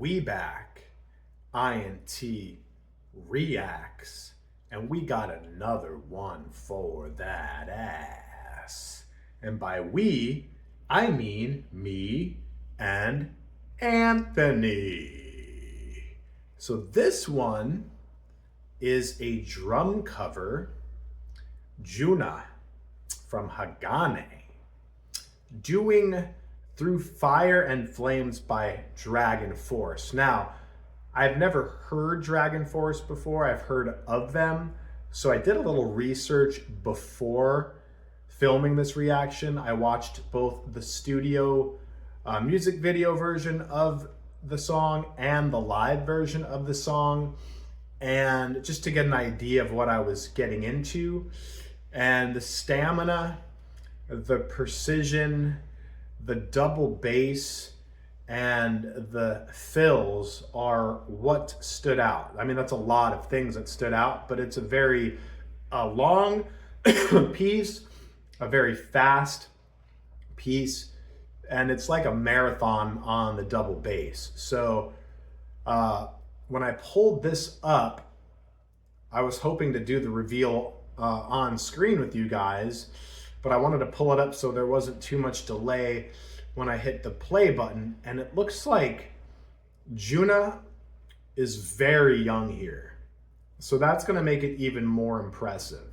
We back. INT reacts. And we got another one for that ass. And by we, I mean me and Anthony. So this one is a drum cover, JUNNA from HAGANE, doing Through Fire and Flames by DragonForce. Now, I've never heard DragonForce before. I've heard of them. So I did a little research before filming this reaction. I watched both the studio music video version of the song and the live version of the song, and just to get an idea of what I was getting into. And the stamina, the precision, the double bass, and the fills are what stood out. I mean, that's a lot of things that stood out, but it's a very long piece, a very fast piece, and it's like a marathon on the double bass. So when I pulled this up, I was hoping to do the reveal on screen with you guys, but I wanted to pull it up so there wasn't too much delay when I hit the play button. And it looks like JUNNA is very young here, so that's going to make it even more impressive.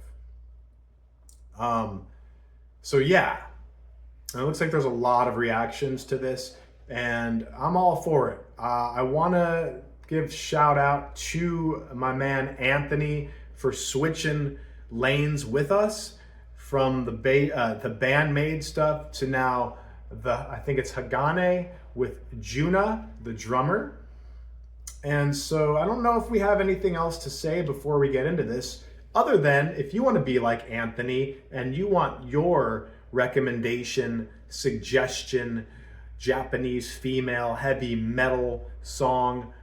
So yeah, and it looks like there's a lot of reactions to this, and I'm all for it. I want to give shout out to my man Anthony for switching lanes with us from the bandmade stuff to now I think it's HAGANE with JUNNA, the drummer. And so I don't know if we have anything else to say before we get into this, other than if you want to be like Anthony and you want your recommendation, suggestion, Japanese female heavy metal song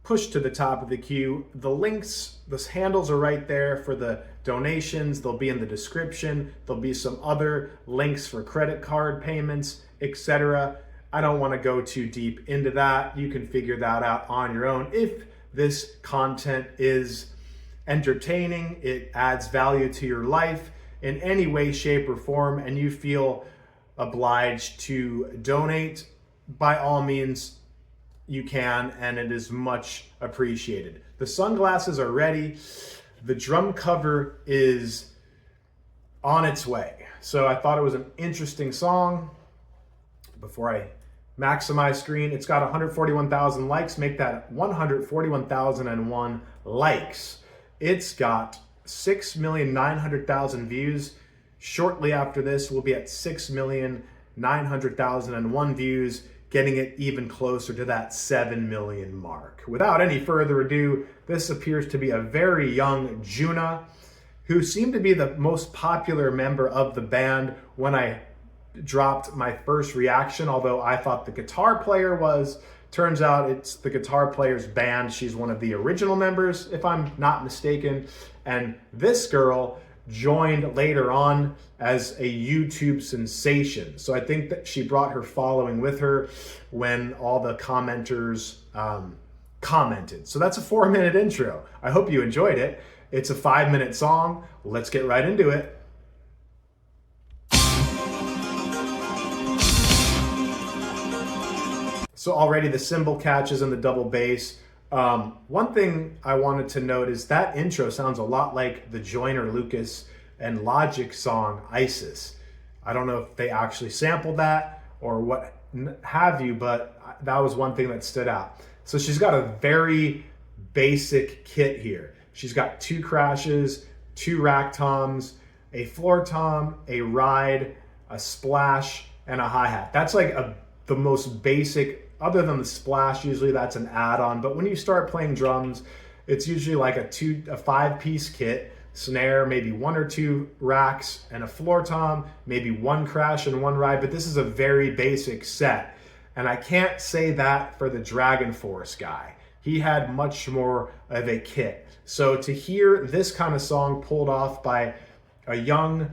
pushed to the top of the queue, the links, the handles are right there for the donations. They'll be in the description. There'll be some other links for credit card payments, etc. I don't want to go too deep into that. You can figure that out on your own. If this content is entertaining, it adds value to your life in any way, shape, or form, and you feel obliged to donate, by all means, you can, and it is much appreciated. The sunglasses are ready. The drum cover is on its way. So I thought it was an interesting song. Before I maximize screen, it's got 141,000 likes. Make that 141,001 likes. It's got 6,900,000 views. Shortly after this, we'll be at 6,900,001 views, getting it even closer to that 7 million mark. Without any further ado, this appears to be a very young JUNNA, who seemed to be the most popular member of the band when I dropped my first reaction, although I thought the guitar player was. Turns out it's the guitar player's band. She's one of the original members, if I'm not mistaken. And this girl joined later on as a YouTube sensation. So I think that she brought her following with her when all the commenters commented. So that's a 4-minute intro. I hope you enjoyed it. It's a 5-minute song. Let's get right into it. So already the cymbal catches and the double bass. One thing I wanted to note is that intro sounds a lot like the Joyner Lucas and Logic song ISIS. I don't know if they actually sampled that or what have you, but that was one thing that stood out. So she's got a very basic kit here. She's got 2 crashes, 2 rack toms, a floor tom, a ride, a splash, and a hi-hat. That's like the most basic. Other than the splash, usually that's an add-on. But when you start playing drums, it's usually like a 5-piece kit, snare, maybe 1 or 2 racks, and a floor tom, maybe 1 crash and 1 ride. But this is a very basic set. And I can't say that for the DragonForce guy. He had much more of a kit. So to hear this kind of song pulled off by a young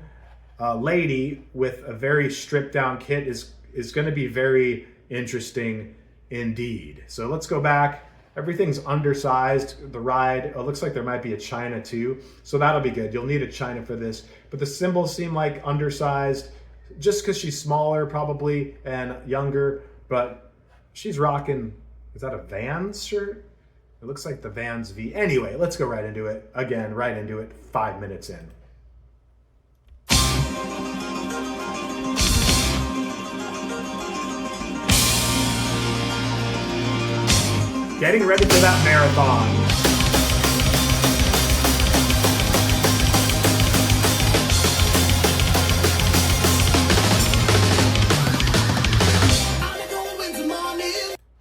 lady with a very stripped down kit is going to be very interesting indeed. So let's go back. Everything's undersized. The ride, it looks like there might be a China too. So that'll be good. You'll need a China for this. But the cymbals seem like undersized just because she's smaller probably and younger. But she's rocking, is that a Vans shirt? It looks like the Vans V. Anyway, let's go right into it. Again, right into it, 5 minutes in. Getting ready for that marathon.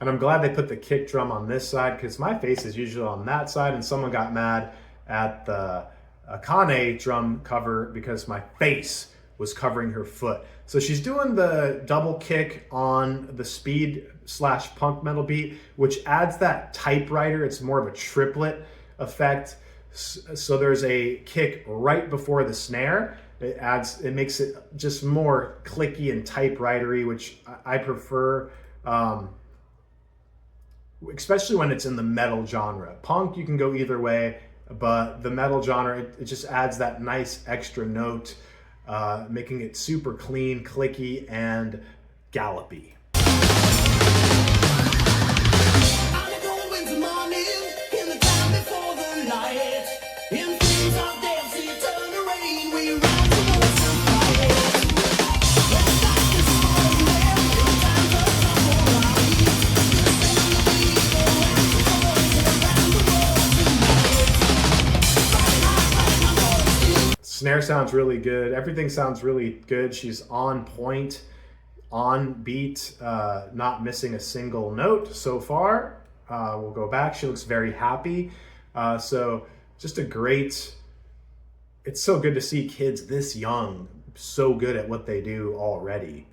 And I'm glad they put the kick drum on this side because my face is usually on that side, and someone got mad at the HAGANE drum cover because my face was covering her foot. So she's doing the double kick on the speed / punk metal beat, which adds that typewriter. It's more of a triplet effect. So there's a kick right before the snare. It makes it just more clicky and typewritery, which I prefer, especially when it's in the metal genre. Punk, you can go either way, but the metal genre, it just adds that nice extra note, making it super clean, clicky, and gallopy. Snare sounds really good. Everything sounds really good. She's on point, on beat, not missing a single note so far. We'll go back. She looks very happy. So just a great, it's so good to see kids this young so good at what they do already.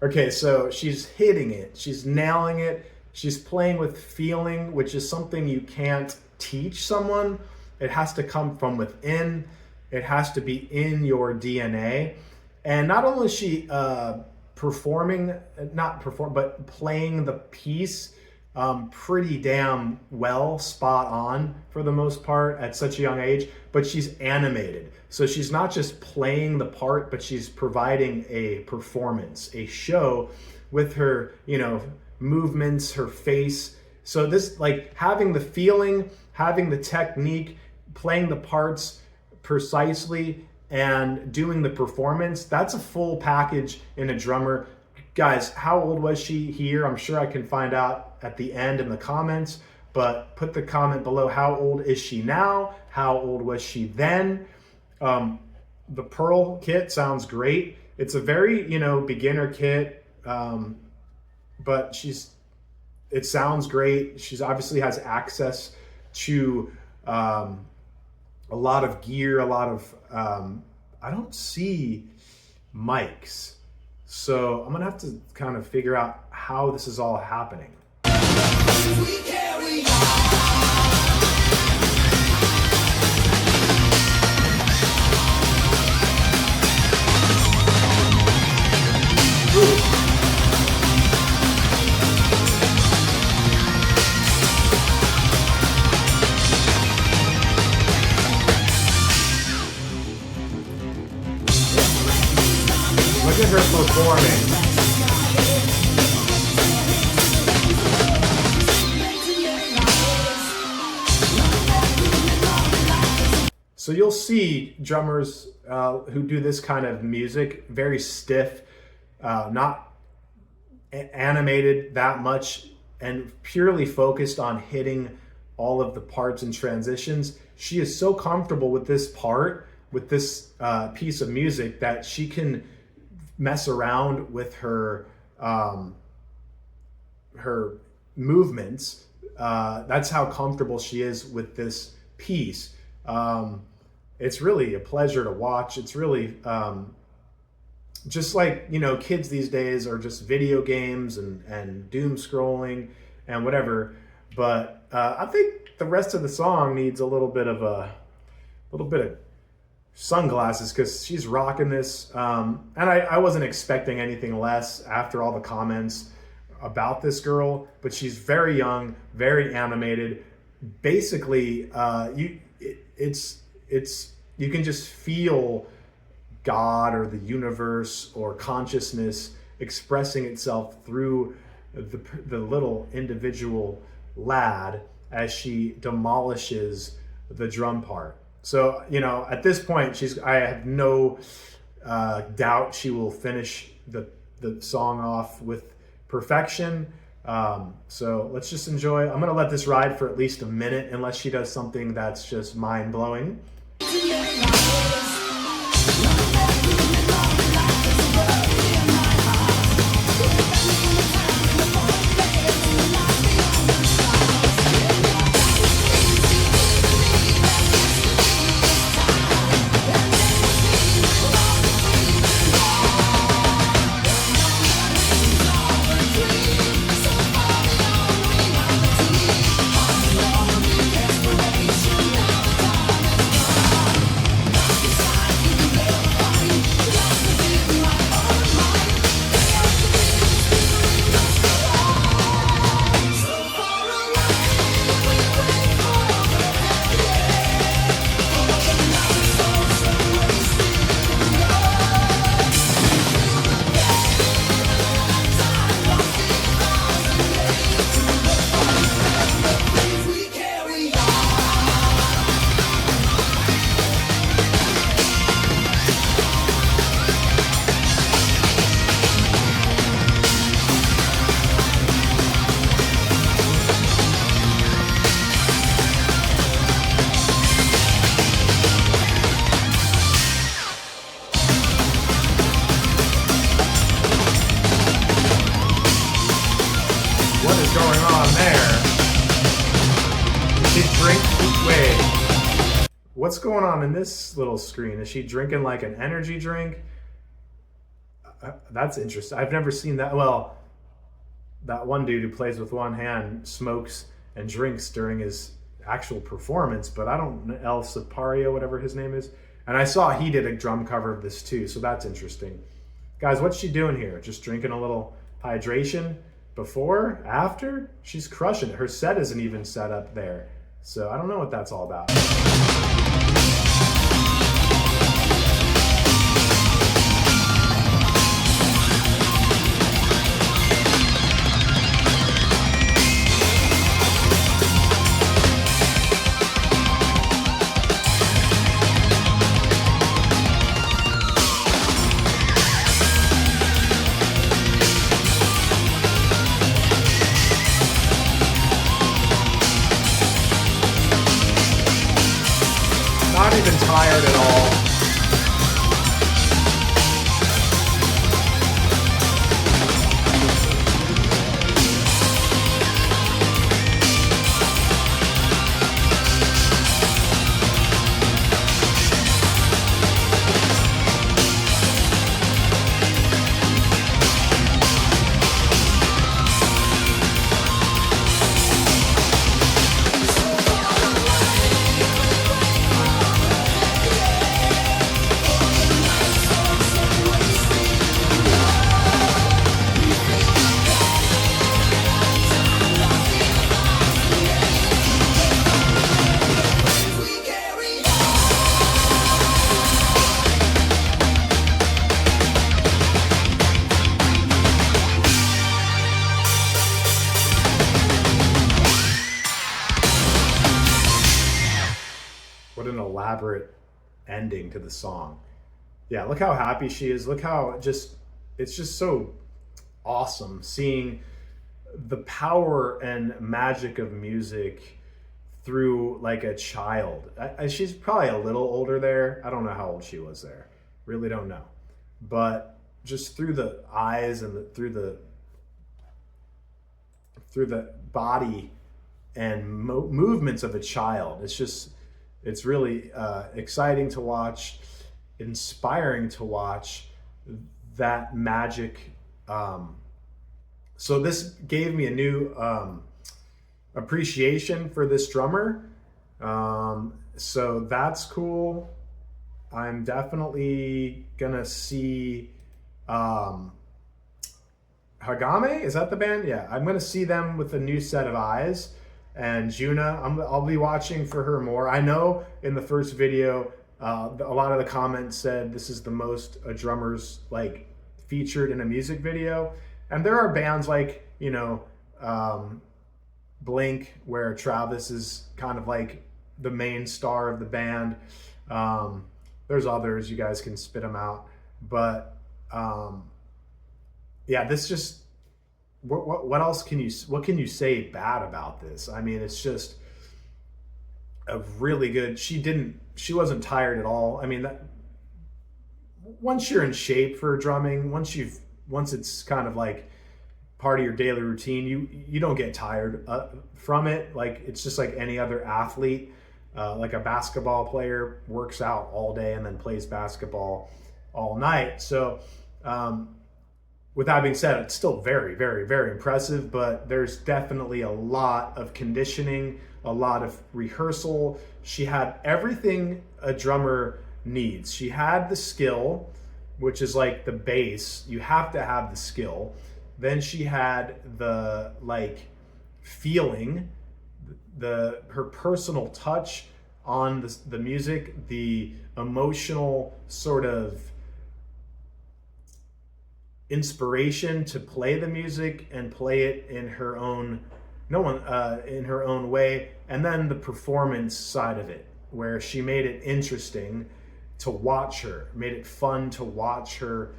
Okay, so she's hitting it, she's nailing it, she's playing with feeling, which is something you can't teach someone. It has to come from within, it has to be in your DNA. And not only is she but playing the piece pretty damn well, spot on for the most part at such a young age, but she's animated. So she's not just playing the part, but she's providing a performance, a show with her, movements, her face. So this, like, having the feeling, having the technique, playing the parts precisely, and doing the performance, that's a full package in a drummer. Guys, how old was she here? I'm sure I can find out at the end in the comments, but put the comment below. How old is she now? How old was she then? The Pearl kit sounds great. It's a very, beginner kit, but it sounds great. She's obviously has access to a lot of gear, a lot of, I don't see mics. So I'm gonna have to kind of figure out how this is all happening. Look at her performing. So you'll see drummers who do this kind of music, very stiff, not animated that much, and purely focused on hitting all of the parts and transitions. She is so comfortable with this part, with this piece of music, that she can mess around with her her movements. That's how comfortable she is with this piece. It's really a pleasure to watch. It's really just like, you know, kids these days are just video games and doom scrolling and whatever. But I think the rest of the song needs a little bit of sunglasses, because she's rocking this. And I wasn't expecting anything less after all the comments about this girl, but she's very young, very animated. Basically, you can just feel God or the universe or consciousness expressing itself through the little individual lad as she demolishes the drum part. So, you know, at this point, I have no doubt she will finish the song off with perfection. So let's just enjoy. I'm gonna let this ride for at least a minute, unless she does something that's just mind-blowing. What is going on there? Did she drink? Wait. What's going on in this little screen? Is she drinking like an energy drink? That's interesting. I've never seen that. Well, that one dude who plays with one hand smokes and drinks during his actual performance, but I don't know, El Sipario, whatever his name is. And I saw he did a drum cover of this too, so that's interesting. Guys, what's she doing here? Just drinking a little hydration? Before, after, she's crushing it. Her set isn't even set up there. So I don't know what that's all about. Not even tired at all. elaborate ending to the song. Yeah, look how happy she is. Look how it's just so awesome seeing the power and magic of music through like a child. She's probably a little older there. I don't know how old she was there. Really don't know. But just through the eyes and through the body and movements of a child, it's really exciting to watch, inspiring to watch that magic. So this gave me a new appreciation for this drummer. So that's cool. I'm definitely gonna see HAGANE, is that the band? Yeah, I'm gonna see them with a new set of eyes. And JUNNA, I'll be watching for her more. I know in the first video, a lot of the comments said this is the most a drummer's like featured in a music video. And there are bands like, you know, Blink, where Travis is kind of like the main star of the band. There's others, you guys can spit them out. But yeah, this just, what else can you say bad about this? I mean, it's just a really good, she wasn't tired at all. I mean, once you're in shape for drumming, once it's kind of like part of your daily routine, you don't get tired from it. Like, it's just like any other athlete. Like a basketball player works out all day and then plays basketball all night. So with that being said, it's still very, very, very impressive, but there's definitely a lot of conditioning, a lot of rehearsal. She had everything a drummer needs. She had the skill, which is like the base. You have to have the skill. Then she had the like feeling, her personal touch on the music, the emotional sort of inspiration to play the music and play it in her own in her own way, and then the performance side of it, where she made it interesting to watch her, made it fun to watch her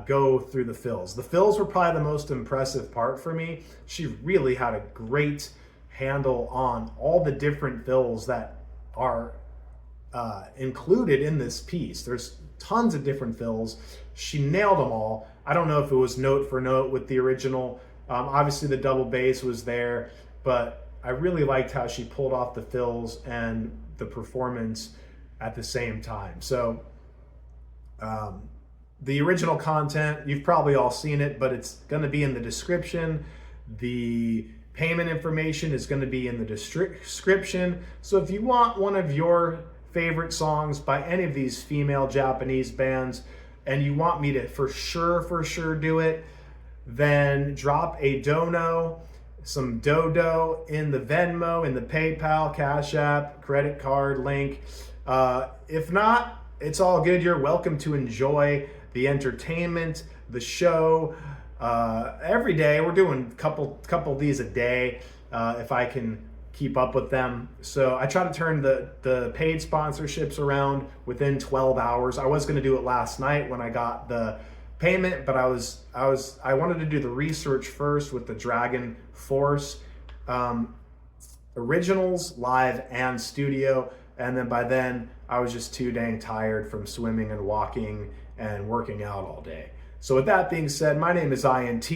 go through the fills. The fills were probably the most impressive part for me. She really had a great handle on all the different fills that are included in this piece. There's tons of different fills. She nailed them all. I don't know if it was note for note with the original. Obviously the double bass was there, but I really liked how she pulled off the fills and the performance at the same time. So the original content, you've probably all seen it, but it's going to be in the description. The payment information is going to be in the description. So if you want one of your favorite songs by any of these female Japanese bands, and you want me to for sure do it, then drop a dono, some dodo in the Venmo, in the PayPal, Cash App, credit card link. If not, it's all good. You're welcome to enjoy the entertainment, the show. Every day, we're doing a couple of these a day, if I can keep up with them. So I try to turn the paid sponsorships around within 12 hours. I was going to do it last night when I got the payment, but I wanted to do the research first with the DragonForce originals, live and studio, and then by then I was just too dang tired from swimming and walking and working out all day. So with that being said, my name is INT.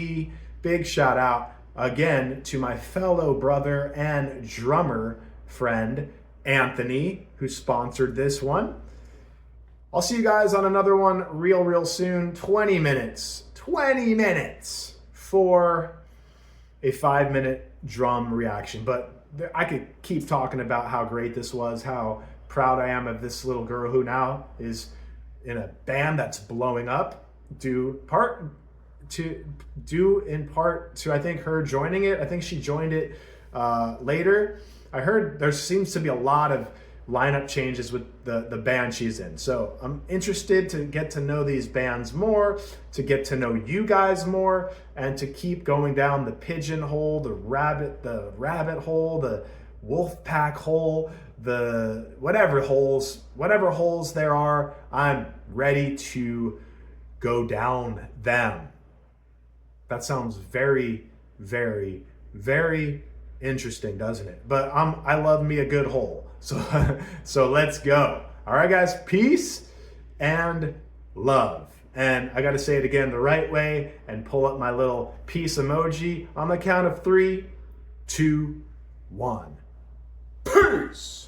Big shout out again to my fellow brother and drummer friend, Anthony, who sponsored this one. I'll see you guys on another one real soon. 20 minutes for a 5-minute drum reaction. But I could keep talking about how great this was, how proud I am of this little girl who now is in a band that's blowing up, due in part to I think her joining it. I think she joined it later. I heard there seems to be a lot of lineup changes with the band she's in. So I'm interested to get to know these bands more, to get to know you guys more, and to keep going down the pigeonhole, the rabbit hole, the wolf pack hole, the whatever holes there are, I'm ready to go down them. That sounds very, very, very interesting, doesn't it? But I love me a good hole. So let's go. All right, guys, peace and love. And I got to say it again the right way and pull up my little peace emoji on the count of 3, 2, 1. Peace.